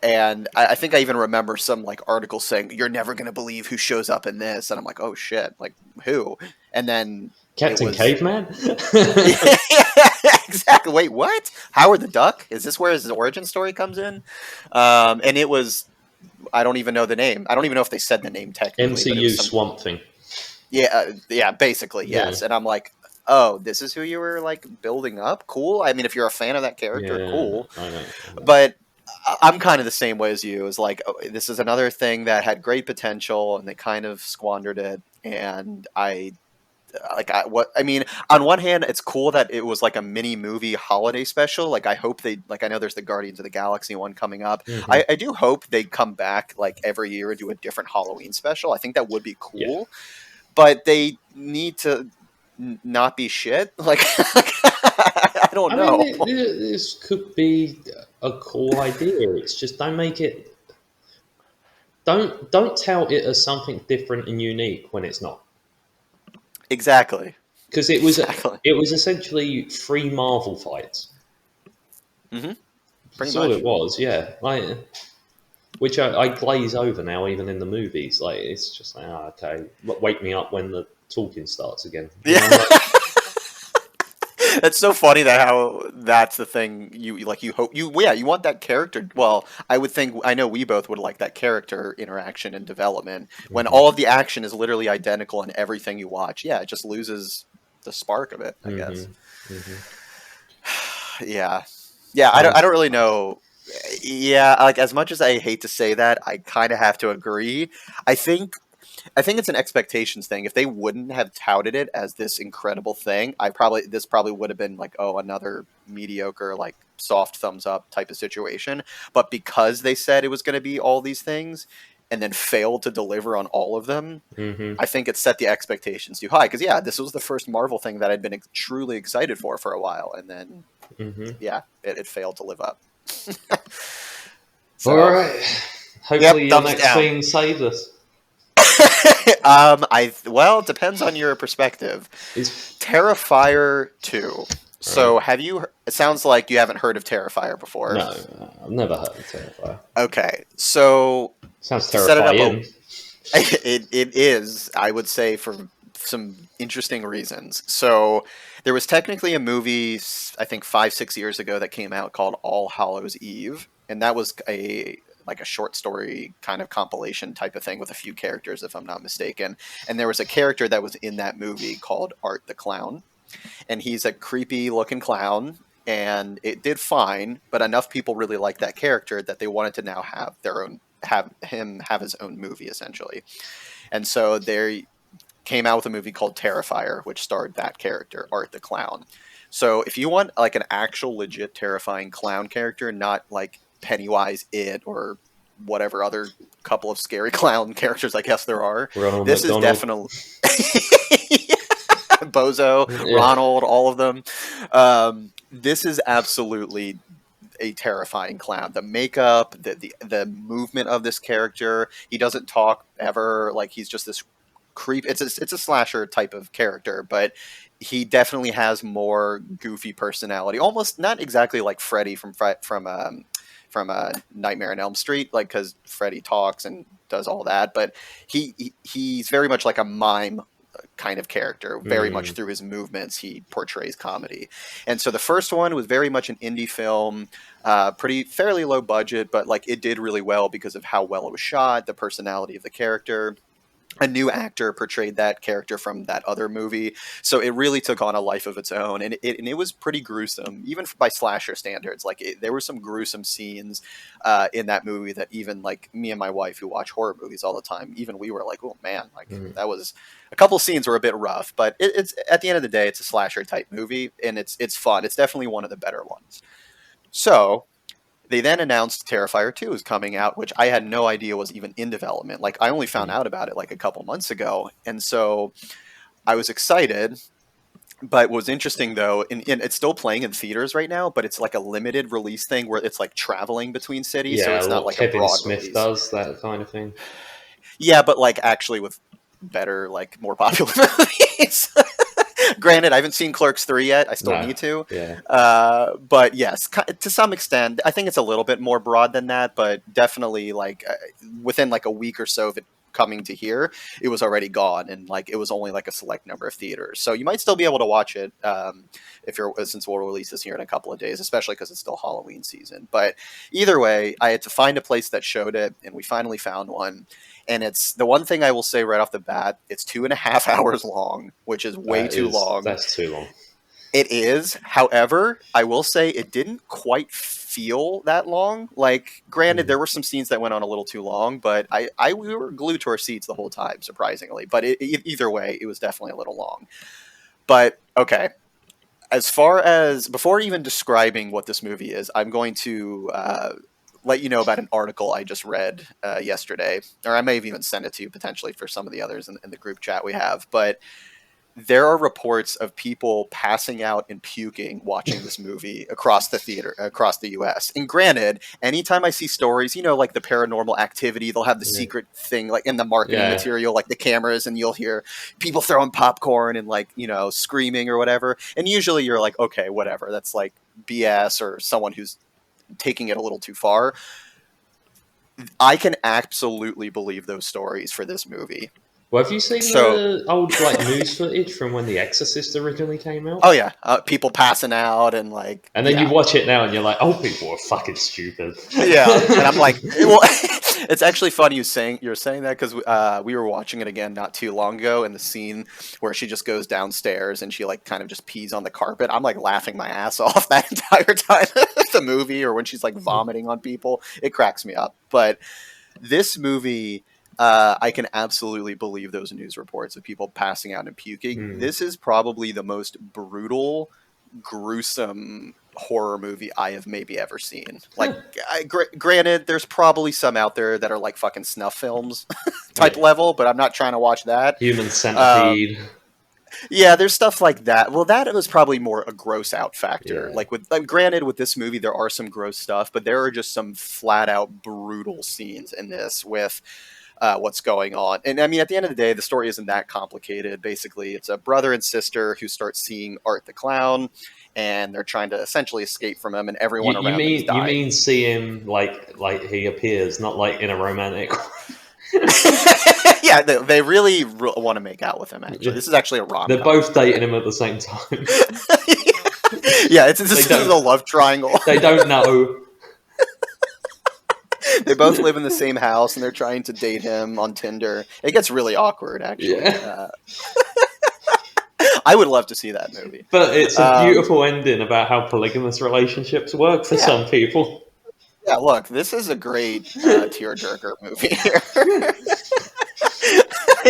And I think I even remember some like article saying, "You're never gonna believe who shows up in this," and I'm like, "Oh shit! Like who?" And then Captain Caveman. Yeah, exactly. Wait, what? Howard the Duck? Is this where his origin story comes in? And it was. I don't even know the name. I don't even know if they said the name technically. MCU Swamp Thing. Yeah, yeah, basically yes. Yeah. And I'm like, oh, this is who you were like building up. Cool. I mean, if you're a fan of that character, cool. I know. But I'm kind of the same way as you. Is like, this is another thing that had great potential, and they kind of squandered it. And I mean, on one hand, it's cool that it was like a mini movie holiday special. Like, I hope I know there's the Guardians of the Galaxy one coming up. Mm-hmm. I do hope they come back like every year and do a different Halloween special. I think that would be cool. Yeah. But they need to not be shit. Like, I don't know. Mean, this could be a cool idea. It's just don't make it. Don't tout it as something different and unique when it's not. Exactly. Because it was essentially 3 Marvel fights. Mm-hmm. That's all it was, yeah. Which I glaze over now, even in the movies. Like, it's just like, okay, wake me up when the talking starts again. Yeah. That's so funny that's the thing you hope you want that character. Well, I know we both would like that character interaction and development when all of the action is literally identical in everything you watch. Yeah, it just loses the spark of it, I guess. Mm-hmm. Yeah. I don't really know. Yeah, like as much as I hate to say that, I kind of have to agree. I think it's an expectations thing. If they wouldn't have touted it as this incredible thing, this probably would have been like, oh, another mediocre, like soft thumbs up type of situation. But because they said it was going to be all these things and then failed to deliver on all of them, I think it set the expectations too high. Because this was the first Marvel thing that I'd been truly excited for a while, and then it failed to live up. So, all right. Hopefully your next thing saves us. It depends on your perspective. Terrifier 2. So it sounds like you haven't heard of Terrifier before. No, I've never heard of Terrifier. Okay, so sounds terrifying. It is, I would say, for some interesting reasons. So there was technically a movie, I think 5-6 years ago, that came out called All Hallows Eve, and that was a short story kind of compilation type of thing with a few characters, if I'm not mistaken. And there was a character that was in that movie called Art the Clown. And he's a creepy looking clown, and it did fine, but enough people really liked that character that they wanted to now have him have his own movie, essentially. And so they came out with a movie called Terrifier, which starred that character, Art the Clown. So if you want like an actual legit terrifying clown character, not like Pennywise, It, or whatever other couple of scary clown characters I guess there are, Ronald this McDonald. is definitely Bozo, Ronald, all of them. This is absolutely a terrifying clown. The makeup, the movement of this character. He doesn't talk ever. Like, he's just this creep. It's a slasher type of character, but he definitely has more goofy personality. Almost not exactly like Freddy from Nightmare on Elm Street, like, because Freddy talks and does all that, but he's very much like a mime kind of character. Very much through his movements, he portrays comedy. And so the first one was very much an indie film, fairly low budget, but like it did really well because of how well it was shot, the personality of the character. A new actor portrayed that character from that other movie, so it really took on a life of its own, and it was pretty gruesome, even by slasher standards. Like, there were some gruesome scenes in that movie that even like me and my wife, who watch horror movies all the time, even we were like, oh man, like that was a couple scenes were a bit rough, but it's at the end of the day, it's a slasher type movie, and it's fun. It's definitely one of the better ones. So they then announced Terrifier 2 is coming out, which I had no idea was even in development. Like, I only found out about it like a couple months ago. And so I was excited. But what was interesting, though, and it's still playing in theaters right now, but it's like a limited release thing where it's like traveling between cities. Yeah, so it's not like Kevin a broad Smith release. does, that kind of thing. Yeah, but like actually with better, like more popular movies. Granted, I haven't seen Clerks 3 yet. I still need to. Yeah. But yes, to some extent, I think it's a little bit more broad than that, but definitely like within like a week or so of it coming to here, it was already gone, and like it was only like a select number of theaters. So you might still be able to watch it since we'll release this here in a couple of days, especially because it's still Halloween season. But either way, I had to find a place that showed it, and we finally found one. And it's the one thing I will say right off the bat, it's 2.5 hours long, which is way too long. That's too long. It is. However, I will say it didn't quite feel that long. Like, granted, there were some scenes that went on a little too long, but we were glued to our seats the whole time, surprisingly. But either way, it was definitely a little long. But, okay. As far as, before even describing what this movie is, I'm going to let you know about an article I just read yesterday, or I may have even sent it to you potentially for some of the others in the group chat we have. But there are reports of people passing out and puking watching this movie across the US. And granted, anytime I see stories, like the Paranormal Activity, they'll have the secret thing like in the marketing material, like the cameras, and you'll hear people throwing popcorn and like, screaming or whatever. And usually you're like, okay, whatever. That's like BS or someone who's taking it a little too far. I can absolutely believe those stories for this movie. Well, have you seen the old news footage from when The Exorcist originally came out? Oh yeah, people passing out and like. And then you watch it now and you're like, "Oh, people are fucking stupid." Yeah, and I'm like, well, it's actually funny you're saying that because we were watching it again not too long ago, and the scene where she just goes downstairs and she like kind of just pees on the carpet. I'm like laughing my ass off that entire time the movie, or when she's like vomiting on people, it cracks me up. But this movie. I can absolutely believe those news reports of people passing out and puking. This is probably the most brutal, gruesome horror movie I have maybe ever seen. Like, granted, there's probably some out there that are like fucking snuff films type level, but I'm not trying to watch that. Human Centipede. Yeah, there's stuff like that. Well, that was probably more a gross out factor. Yeah. Granted, with this movie, there are some gross stuff, but there are just some flat out brutal scenes in this with what's going on. And I mean, at the end of the day, the story isn't that complicated. Basically, it's a brother and sister who start seeing Art the Clown, and they're trying to essentially escape from him, and everyone around them is dying. You mean see him like he appears, not like in a romantic Yeah, they really want to make out with him, actually. This is actually a rom-com. They're both dating him at the same time. Yeah, this is a love triangle. They don't know. They both live in the same house, and they're trying to date him on Tinder. It gets really awkward, actually. Yeah. I would love to see that movie. But it's a beautiful ending about how polygamous relationships work for some people. Yeah, look, this is a great tearjerker movie here.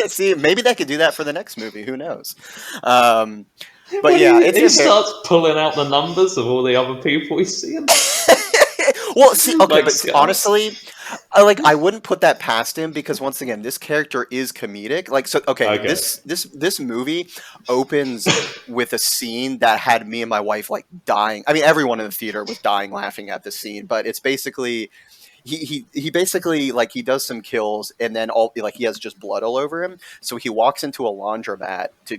See, maybe they could do that for the next movie. Who knows? But yeah, he starts pulling out the numbers of all the other people he's seeing. Well, see, okay, but honestly, I wouldn't put that past him because once again, this character is comedic. Like, so okay. This movie opens with a scene that had me and my wife like dying. I mean, everyone in the theater was dying laughing at the scene, but it's basically. He basically like he does some kills and then he has just blood all over him. So he walks into a laundromat to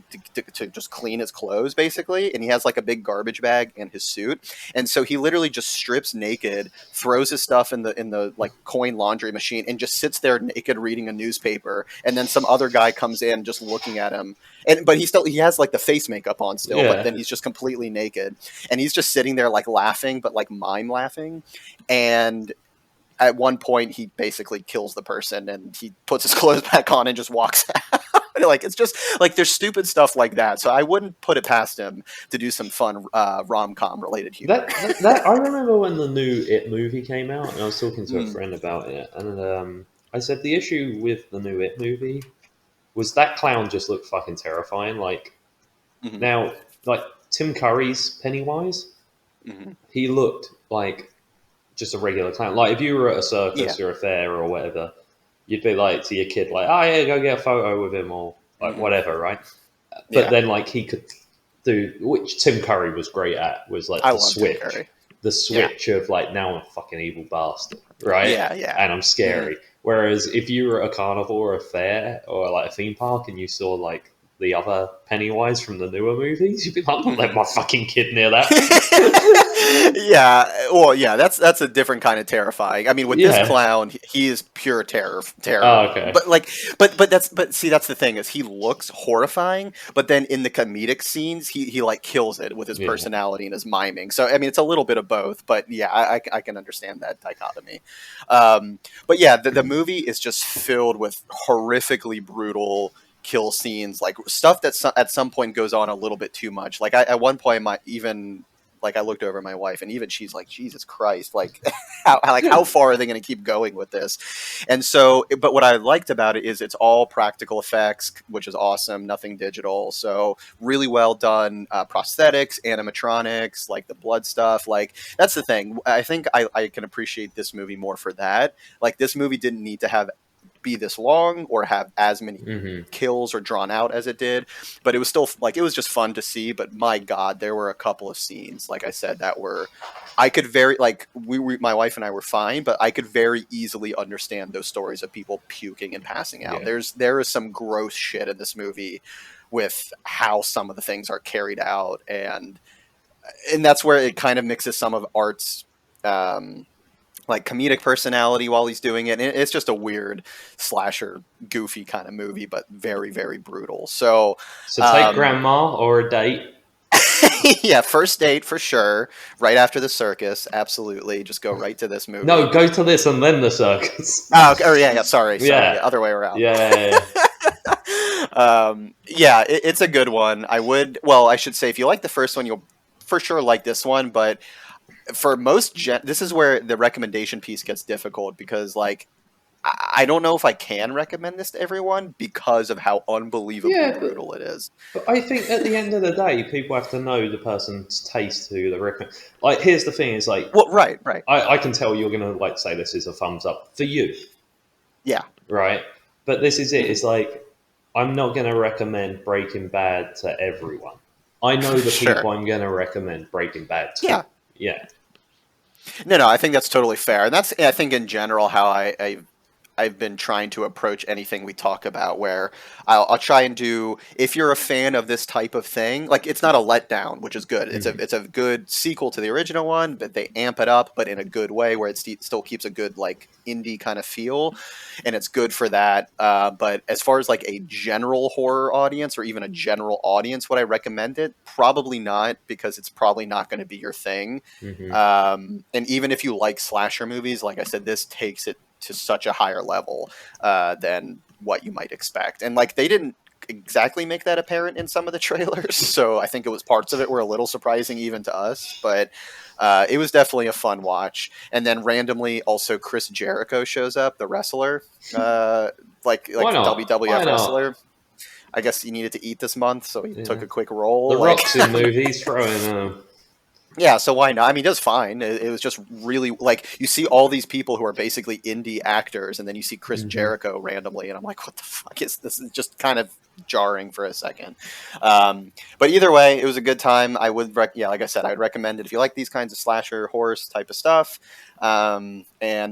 just clean his clothes basically, and he has like a big garbage bag and his suit. And so he literally just strips naked, throws his stuff in the like coin laundry machine, and just sits there naked reading a newspaper. And then some other guy comes in just looking at him, but he has like the face makeup on still, but then he's just completely naked, and he's just sitting there like laughing, but like mime laughing. And at one point, he basically kills the person, and he puts his clothes back on and just walks out. Like, it's just like there's stupid stuff like that. So I wouldn't put it past him to do some fun rom-com related humor. That I remember when the new It movie came out, and I was talking to a friend about it, and I said the issue with the new It movie was that clown just looked fucking terrifying. Like now, like Tim Curry's Pennywise, he looked like just a regular clown. Like if you were at a circus or a fair or whatever, you'd be like to your kid, like, "Oh yeah, go get a photo with him," or like whatever, right? But then like he could do, which Tim Curry was great at, was like the switch of like, now I'm a fucking evil bastard, right? Yeah. And I'm scary. Whereas if you were at a carnival or a fair or like a theme park and you saw like the other Pennywise from the newer movies, you'd be like, I'm not letting my fucking kid near that. That's a different kind of terrifying. I mean, with this clown, he is pure terror. Oh, okay. But that's the thing is he looks horrifying, but then in the comedic scenes, he like kills it with his personality and his miming. So I mean, it's a little bit of both. But yeah, I can understand that dichotomy. But yeah, the movie is just filled with horrifically brutal kill scenes, like stuff that at some point goes on a little bit too much. Like at one point, I looked over at my wife, and even she's like, Jesus Christ, like how far are they going to keep going with this? And so, but what I liked about it is it's all practical effects, which is awesome, nothing digital. So really well done prosthetics, animatronics, like the blood stuff. Like that's the thing. I think I can appreciate this movie more for that. Like this movie didn't need to be this long or have as many kills or drawn out as it did, but it was still like it was just fun to see. But my God, there were a couple of scenes, like I said, that were I could very like my wife and I were fine, but I could very easily understand those stories of people puking and passing out. There is some gross shit in this movie with how some of the things are carried out, and that's where it kind of mixes some of Art's like comedic personality while he's doing it. And it's just a weird slasher, goofy kind of movie, but very, very brutal. So take grandma or a date. Yeah, first date for sure. Right after the circus, absolutely. Just go right to this movie. No, go to this and then the circus. Oh, yeah. Sorry. Yeah, other way around. Yeah. It's a good one. I should say, if you like the first one, you'll for sure like this one, but for most this is where the recommendation piece gets difficult, because like I don't know if I can recommend this to everyone because of how unbelievably brutal it is. But I think at the end of the day, people have to know the person's taste who they recommend. Like, here's the thing: is like, well, right. I can tell you're gonna like say this is a thumbs up for you. Yeah. Right. But this is it. It's like, I'm not gonna recommend Breaking Bad to everyone. I know the people I'm gonna recommend Breaking Bad to. Yeah. No, I think that's totally fair. And that's, I think, in general, how I've been trying to approach anything we talk about, where I'll try and do, if you're a fan of this type of thing, like it's not a letdown, which is good. It's a good sequel to the original one, but they amp it up, but in a good way, where it still keeps a good like indie kind of feel, and it's good for that. But as far as like a general horror audience, or even a general audience, would I recommend it? Probably not, because it's probably not going to be your thing. And even if you like slasher movies, like I said, this takes it to such a higher level than what you might expect. And like they didn't, exactly make that apparent in some of the trailers. So I think parts of it were a little surprising even to us, but it was definitely a fun watch. And then randomly, also Chris Jericho shows up, the wrestler, like WWF wrestler. I guess he needed to eat this month, so he took a quick roll. The Rock's in movies throwing. Yeah, so why not? I mean, he does fine. It was just really like you see all these people who are basically indie actors, and then you see Chris Jericho randomly, and I'm like, what the fuck is this? Is just kind of jarring for a second. But either way, it was a good time. I would, like I said, I'd recommend it if you like these kinds of slasher horror type of stuff. And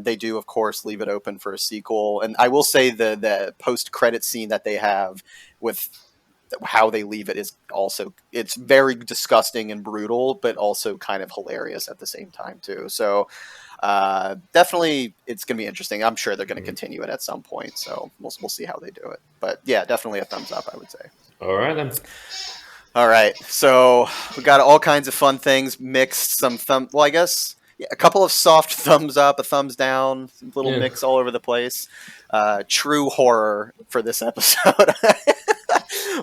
they do, of course, leave it open for a sequel. And I will say the post credit scene that they have with how they leave it is also, it's very disgusting and brutal, but also kind of hilarious at the same time too. So definitely it's going to be interesting. I'm sure they're going to continue it at some point, so we'll see how they do it. But yeah, definitely a thumbs up, I would say. All right then. All right, so we got all kinds of fun things mixed. I guess a couple of soft thumbs up, a thumbs down, a little mix all over the place. True horror for this episode.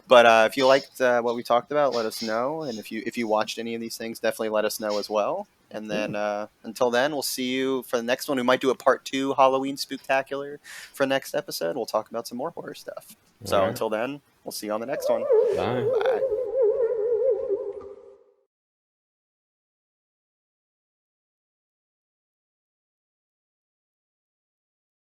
But if you liked what we talked about, let us know. And if you watched any of these things, definitely let us know as well. And then until then, we'll see you for the next one. We might do a part 2 Halloween Spooktacular for next episode. We'll talk about some more horror stuff. So until then, we'll see you on the next one. Bye. Bye.